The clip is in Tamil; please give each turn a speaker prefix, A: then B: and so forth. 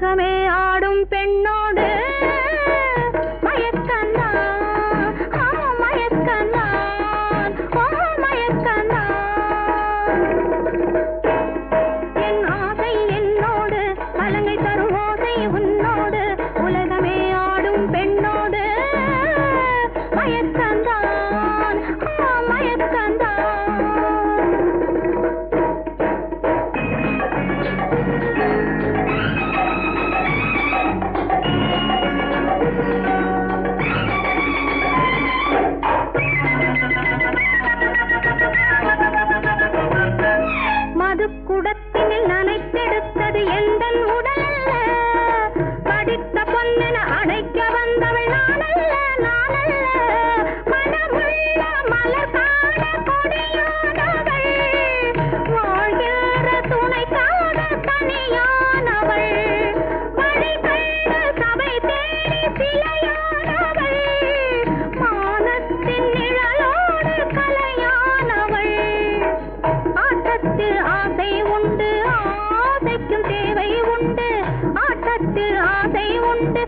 A: உலகமே ஆடும் பெண்ணோடு மயக்கந்தான் மயக்கந்தான் மயக்கந்தான் என் ஆசை என்னோடு பலங்கை தரும் ஓசை உன்னோடு உலகமே ஆடும் பெண்ணோடு மயக்கந்தான் மயக்கந்தான் மதுக்குடத்தினில் நனைத்தெடுத்தது எந்தன் உடலல்ல படித்த பொன்னென அடைக்க வந்தவள் நானல்ல நானல்ல மனமுள்ள மலர் காண கொடியானவள் வாழ்கிற துணைக்காக தனியானவள் வழி கண்ட சபை தேடி சிலையானவள் மானத்தின் நிழலோடு கலையானவள் ஆட்டத்தில் ஆசை உண்டு ஆசைக்கும் தேவை உண்டு ஆட்டத்தில் ஆசை உண்டு